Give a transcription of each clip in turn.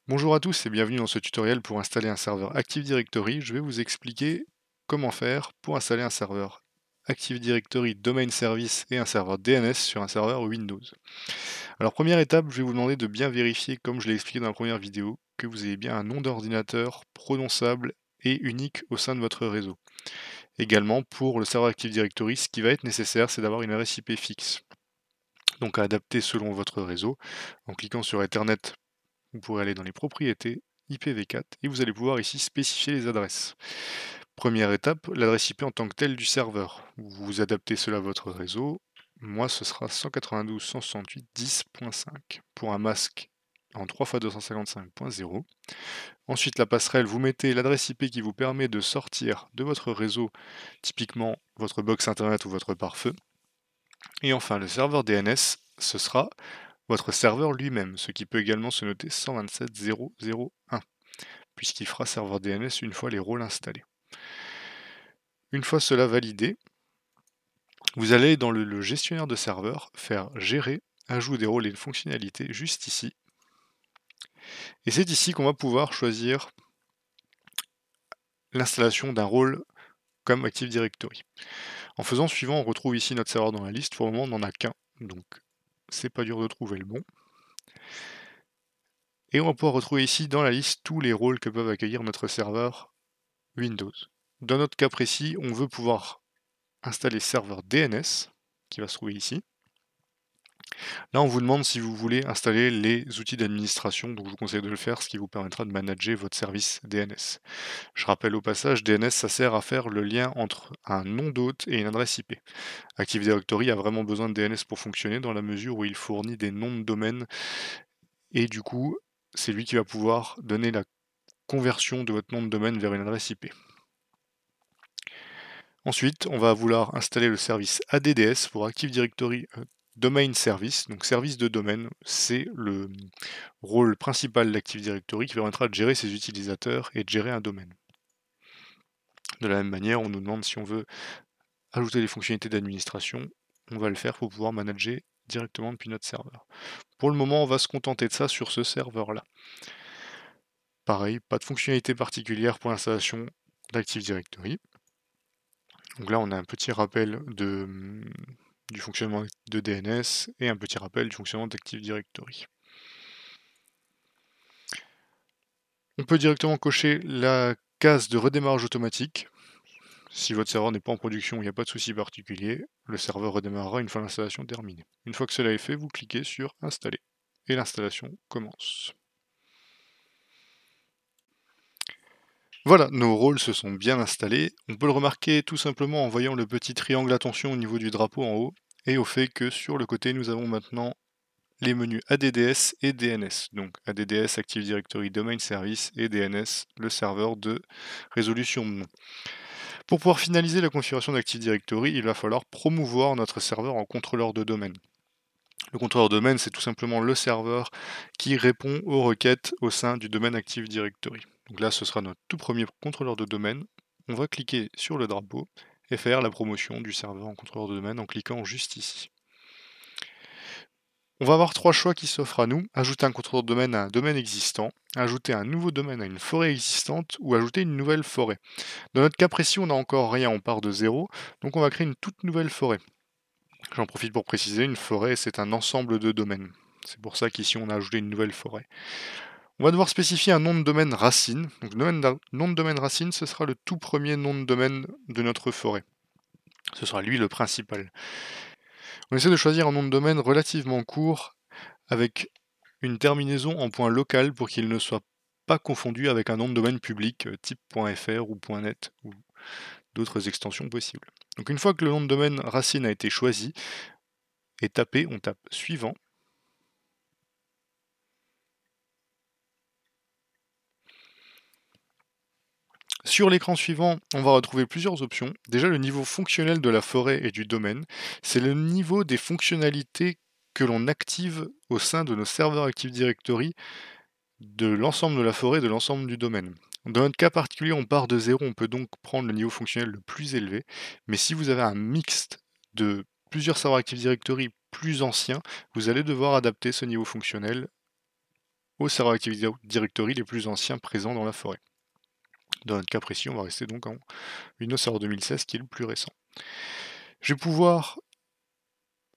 Bonjour à tous et bienvenue dans ce tutoriel pour installer un serveur Active Directory. Je vais vous expliquer comment faire pour installer un serveur Active Directory Domain Service et un serveur DNS sur un serveur Windows. Alors première étape, je vais vous demander de bien vérifier, comme je l'ai expliqué dans la première vidéo, que vous ayez bien un nom d'ordinateur prononçable et unique au sein de votre réseau. Également, pour le serveur Active Directory, ce qui va être nécessaire, c'est d'avoir une adresse IP fixe. Donc à adapter selon votre réseau. En cliquant sur Ethernet, vous pourrez aller dans les propriétés IPv4 et vous allez pouvoir ici spécifier les adresses. Première étape, l'adresse IP en tant que telle du serveur. Vous adaptez cela à votre réseau. Moi, ce sera 192.168.10.5 pour un masque en 3x255.0. Ensuite, la passerelle, vous mettez l'adresse IP qui vous permet de sortir de votre réseau, typiquement votre box internet ou votre pare-feu. Et enfin, le serveur DNS, ce sera votre serveur lui-même, ce qui peut également se noter 127.0.0.1, puisqu'il fera serveur DNS une fois les rôles installés. Une fois cela validé, vous allez dans le gestionnaire de serveur faire gérer, ajout des rôles et de fonctionnalités juste ici. Et c'est ici qu'on va pouvoir choisir l'installation d'un rôle comme Active Directory. En faisant suivant, on retrouve ici notre serveur dans la liste. Pour le moment, on n'en a qu'un, donc c'est pas dur de trouver le bon. Et on va pouvoir retrouver ici dans la liste tous les rôles que peuvent accueillir notre serveur Windows. Dans notre cas précis, on veut pouvoir installer serveur DNS, qui va se trouver ici. Là, on vous demande si vous voulez installer les outils d'administration, donc je vous conseille de le faire, ce qui vous permettra de manager votre service DNS. Je rappelle au passage, DNS, ça sert à faire le lien entre un nom d'hôte et une adresse IP. Active Directory a vraiment besoin de DNS pour fonctionner, dans la mesure où il fournit des noms de domaine, et du coup, c'est lui qui va pouvoir donner la conversion de votre nom de domaine vers une adresse IP. Ensuite, on va vouloir installer le service ADDS pour Active Directory Domain Service. Donc service de domaine, c'est le rôle principal d'Active Directory qui permettra de gérer ses utilisateurs et de gérer un domaine. De la même manière, on nous demande si on veut ajouter des fonctionnalités d'administration, on va le faire pour pouvoir manager directement depuis notre serveur. Pour le moment, on va se contenter de ça sur ce serveur-là. Pareil, pas de fonctionnalité particulière pour l'installation d'Active Directory. Donc là, on a un petit rappel du fonctionnement de DNS et un petit rappel du fonctionnement d'Active Directory. On peut directement cocher la case de redémarrage automatique. Si votre serveur n'est pas en production, il n'y a pas de souci particulier. Le serveur redémarrera une fois l'installation terminée. Une fois que cela est fait, vous cliquez sur Installer et l'installation commence. Voilà, nos rôles se sont bien installés. On peut le remarquer tout simplement en voyant le petit triangle attention au niveau du drapeau en haut et au fait que sur le côté, nous avons maintenant les menus ADDS et DNS. Donc ADDS, Active Directory Domain Service, et DNS, le serveur de résolution de nom. Pour pouvoir finaliser la configuration d'Active Directory, il va falloir promouvoir notre serveur en contrôleur de domaine. Le contrôleur de domaine, c'est tout simplement le serveur qui répond aux requêtes au sein du domaine Active Directory. Donc là, ce sera notre tout premier contrôleur de domaine. On va cliquer sur le drapeau et faire la promotion du serveur en contrôleur de domaine en cliquant juste ici. On va avoir trois choix qui s'offrent à nous: ajouter un contrôleur de domaine à un domaine existant, ajouter un nouveau domaine à une forêt existante ou ajouter une nouvelle forêt. Dans notre cas précis, on n'a encore rien, on part de zéro, donc on va créer une toute nouvelle forêt. J'en profite pour préciser, une forêt, c'est un ensemble de domaines. C'est pour ça qu'ici, on a ajouté une nouvelle forêt. On va devoir spécifier un nom de domaine racine. Donc, nom de domaine racine, ce sera le tout premier nom de domaine de notre forêt. Ce sera lui le principal. On essaie de choisir un nom de domaine relativement court avec une terminaison en point local pour qu'il ne soit pas confondu avec un nom de domaine public type .fr ou .net ou d'autres extensions possibles. Donc une fois que le nom de domaine racine a été choisi et tapé, on tape suivant. Sur l'écran suivant, on va retrouver plusieurs options. Déjà, le niveau fonctionnel de la forêt et du domaine, c'est le niveau des fonctionnalités que l'on active au sein de nos serveurs Active Directory de l'ensemble de la forêt et de l'ensemble du domaine. Dans notre cas particulier, on part de zéro, on peut donc prendre le niveau fonctionnel le plus élevé, mais si vous avez un mixte de plusieurs serveurs Active Directory plus anciens, vous allez devoir adapter ce niveau fonctionnel aux serveurs Active Directory les plus anciens présents dans la forêt. Dans notre cas précis, on va rester donc en Windows Server 2016 qui est le plus récent. Je vais pouvoir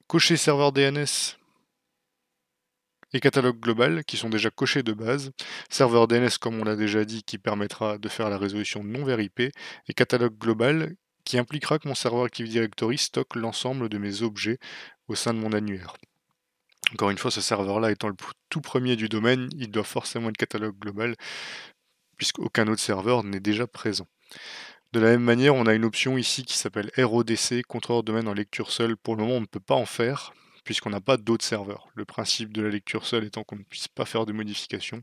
cocher serveur DNS et catalogue global qui sont déjà cochés de base, serveur DNS comme on l'a déjà dit qui permettra de faire la résolution non vers IP, et catalogue global qui impliquera que mon serveur Active Directory stocke l'ensemble de mes objets au sein de mon annuaire. Encore une fois, ce serveur-là étant le tout premier du domaine, il doit forcément être catalogue global, puisqu'aucun autre serveur n'est déjà présent. De la même manière, on a une option ici qui s'appelle RODC, contrôleur de domaine en lecture seule. Pour le moment, on ne peut pas en faire, puisqu'on n'a pas d'autres serveurs. Le principe de la lecture seule étant qu'on ne puisse pas faire de modifications.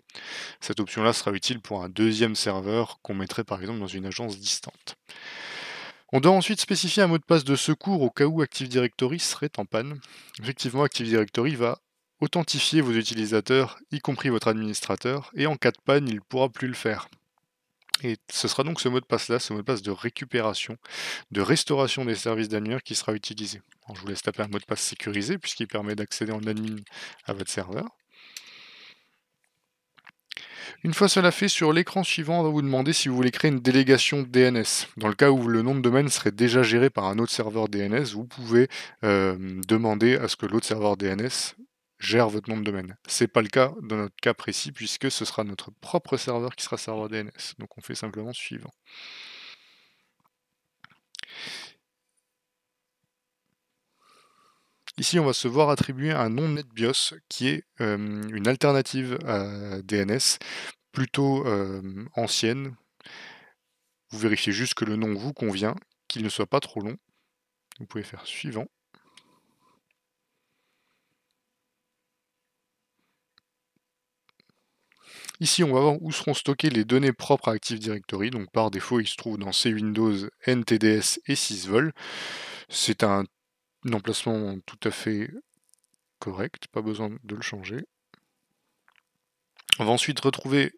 Cette option-là sera utile pour un deuxième serveur qu'on mettrait par exemple dans une agence distante. On doit ensuite spécifier un mot de passe de secours au cas où Active Directory serait en panne. Effectivement, Active Directory va authentifier vos utilisateurs, y compris votre administrateur, et en cas de panne, il ne pourra plus le faire. Et ce sera donc ce mot de passe-là, ce mot de passe de récupération, de restauration des services d'annuaire qui sera utilisé. Alors, je vous laisse taper un mot de passe sécurisé puisqu'il permet d'accéder en admin à votre serveur. Une fois cela fait, sur l'écran suivant, on va vous demander si vous voulez créer une délégation DNS. Dans le cas où le nom de domaine serait déjà géré par un autre serveur DNS, vous pouvez demander à ce que l'autre serveur DNS gère votre nom de domaine. C'est pas le cas dans notre cas précis puisque ce sera notre propre serveur qui sera serveur DNS. Donc on fait simplement suivant. Ici, on va se voir attribuer un nom NetBIOS qui est une alternative à DNS plutôt ancienne. Vous vérifiez juste que le nom vous convient, qu'il ne soit pas trop long. Vous pouvez faire suivant. Ici, on va voir où seront stockées les données propres à Active Directory. Donc par défaut, il se trouve dans CWindows, NTDS et Sysvol. C'est un emplacement tout à fait correct, pas besoin de le changer. On va ensuite retrouver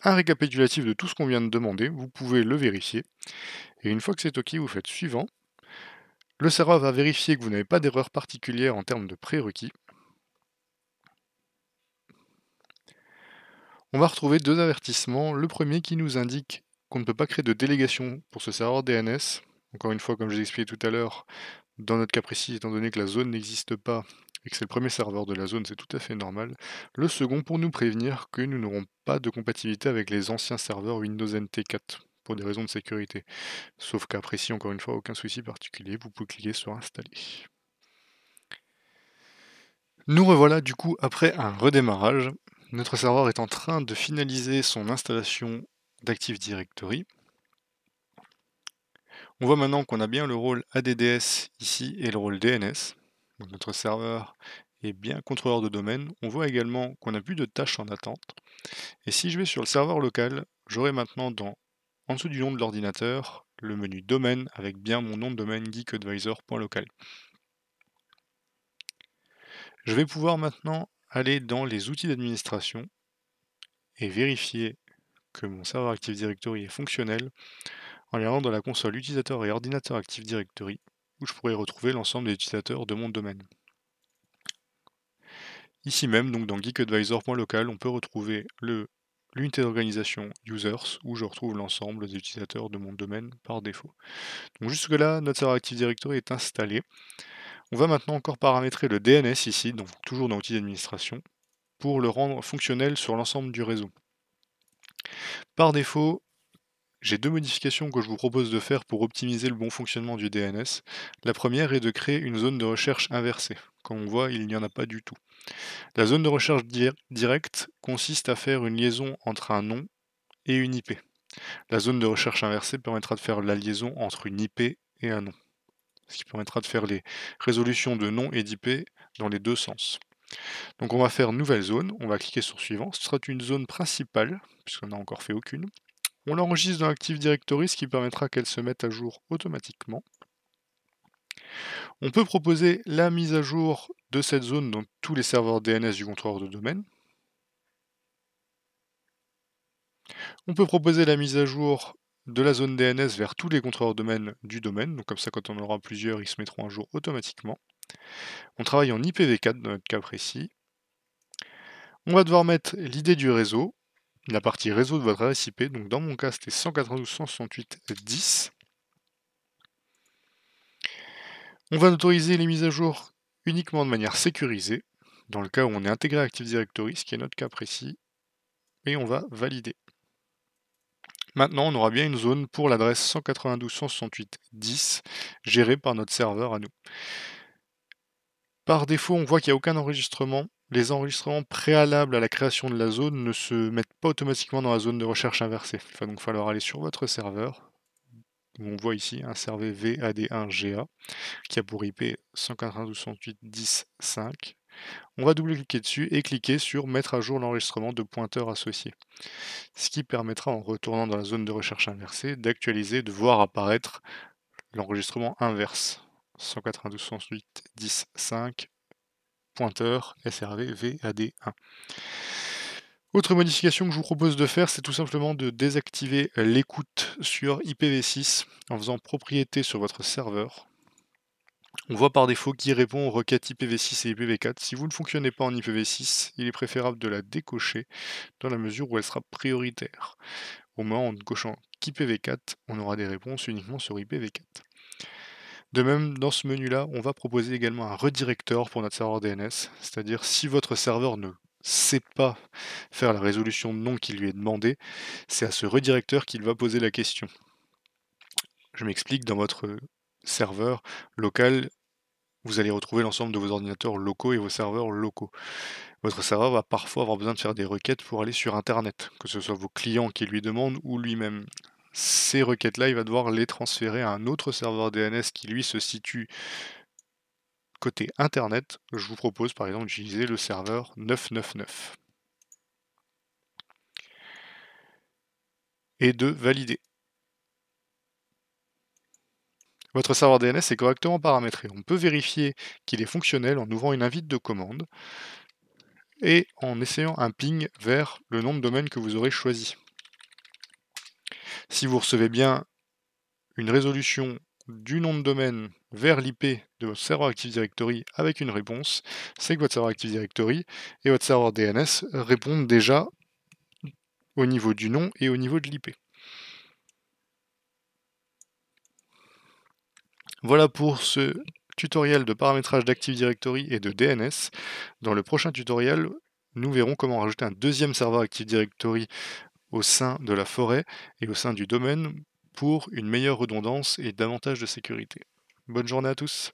un récapitulatif de tout ce qu'on vient de demander. Vous pouvez le vérifier. Et une fois que c'est OK, vous faites suivant. Le serveur va vérifier que vous n'avez pas d'erreur particulière en termes de prérequis. On va retrouver deux avertissements. Le premier qui nous indique qu'on ne peut pas créer de délégation pour ce serveur DNS. Encore une fois, comme je vous ai expliqué tout à l'heure, dans notre cas précis, étant donné que la zone n'existe pas et que c'est le premier serveur de la zone, c'est tout à fait normal. Le second pour nous prévenir que nous n'aurons pas de compatibilité avec les anciens serveurs Windows NT 4 pour des raisons de sécurité. Sauf qu'à précis, encore une fois, aucun souci particulier, vous pouvez cliquer sur installer. Nous revoilà du coup après un redémarrage. Notre serveur est en train de finaliser son installation d'Active Directory. On voit maintenant qu'on a bien le rôle ADDS ici et le rôle DNS. Donc notre serveur est bien contrôleur de domaine. On voit également qu'on n'a plus de tâches en attente. Et si je vais sur le serveur local, j'aurai maintenant en dessous du nom de l'ordinateur le menu domaine avec bien mon nom de domaine geekadvisor.local. Je vais pouvoir maintenant aller dans les outils d'administration et vérifier que mon serveur Active Directory est fonctionnel en allant dans la console utilisateur et ordinateur Active Directory où je pourrais retrouver l'ensemble des utilisateurs de mon domaine. Ici même, donc dans geekadvisor.local, on peut retrouver l'unité d'organisation users où je retrouve l'ensemble des utilisateurs de mon domaine par défaut. Donc jusque là, notre serveur Active Directory est installé. On va maintenant encore paramétrer le DNS ici, donc toujours dans outils d'administration, pour le rendre fonctionnel sur l'ensemble du réseau. Par défaut, j'ai deux modifications que je vous propose de faire pour optimiser le bon fonctionnement du DNS. La première est de créer une zone de recherche inversée. Comme on voit, il n'y en a pas du tout. La zone de recherche directe consiste à faire une liaison entre un nom et une IP. La zone de recherche inversée permettra de faire la liaison entre une IP et un nom, ce qui permettra de faire les résolutions de nom et d'IP dans les deux sens. Donc on va faire nouvelle zone, on va cliquer sur suivant, ce sera une zone principale, puisqu'on n'a encore fait aucune. On l'enregistre dans Active Directory, ce qui permettra qu'elle se mette à jour automatiquement. On peut proposer la mise à jour de cette zone dans tous les serveurs DNS du contrôleur de domaine. On peut proposer la mise à jour de la zone DNS vers tous les contrôleurs de domaine du domaine, donc comme ça quand on en aura plusieurs, ils se mettront à jour automatiquement. On travaille en IPv4 dans notre cas précis. On va devoir mettre l'idée du réseau, la partie réseau de votre adresse IP, donc dans mon cas c'était 192.168.10. On va autoriser les mises à jour uniquement de manière sécurisée, dans le cas où on est intégré à Active Directory, ce qui est notre cas précis, et on va valider. Maintenant, on aura bien une zone pour l'adresse 192.168.10 gérée par notre serveur à nous. Par défaut, on voit qu'il n'y a aucun enregistrement. Les enregistrements préalables à la création de la zone ne se mettent pas automatiquement dans la zone de recherche inversée. Il va donc falloir aller sur votre serveur, où on voit ici un serveur VAD1GA qui a pour IP 192.168.10.5. On va double-cliquer dessus et cliquer sur Mettre à jour l'enregistrement de pointeurs associés. Ce qui permettra, en retournant dans la zone de recherche inversée, d'actualiser, de voir apparaître l'enregistrement inverse. 192.168.10.5, pointeur SRV VAD1. Autre modification que je vous propose de faire, c'est tout simplement de désactiver l'écoute sur IPv6 en faisant propriété sur votre serveur. On voit par défaut qui répond aux requêtes IPv6 et IPv4. Si vous ne fonctionnez pas en IPv6, il est préférable de la décocher dans la mesure où elle sera prioritaire. Au moment en cochant qu'IPv4, on aura des réponses uniquement sur IPv4. De même, dans ce menu-là, on va proposer également un redirecteur pour notre serveur DNS, c'est-à-dire si votre serveur ne sait pas faire la résolution de nom qui lui est demandée, c'est à ce redirecteur qu'il va poser la question. Je m'explique, dans votre serveur local, vous allez retrouver l'ensemble de vos ordinateurs locaux et vos serveurs locaux. Votre serveur va parfois avoir besoin de faire des requêtes pour aller sur Internet, que ce soit vos clients qui lui demandent ou lui-même. Ces requêtes-là, il va devoir les transférer à un autre serveur DNS qui lui se situe côté Internet. Je vous propose par exemple d'utiliser le serveur 999 et de valider. Votre serveur DNS est correctement paramétré. On peut vérifier qu'il est fonctionnel en ouvrant une invite de commande et en essayant un ping vers le nom de domaine que vous aurez choisi. Si vous recevez bien une résolution du nom de domaine vers l'IP de votre serveur Active Directory avec une réponse, c'est que votre serveur Active Directory et votre serveur DNS répondent déjà au niveau du nom et au niveau de l'IP. Voilà pour ce tutoriel de paramétrage d'Active Directory et de DNS. Dans le prochain tutoriel, nous verrons comment rajouter un deuxième serveur Active Directory au sein de la forêt et au sein du domaine pour une meilleure redondance et davantage de sécurité. Bonne journée à tous!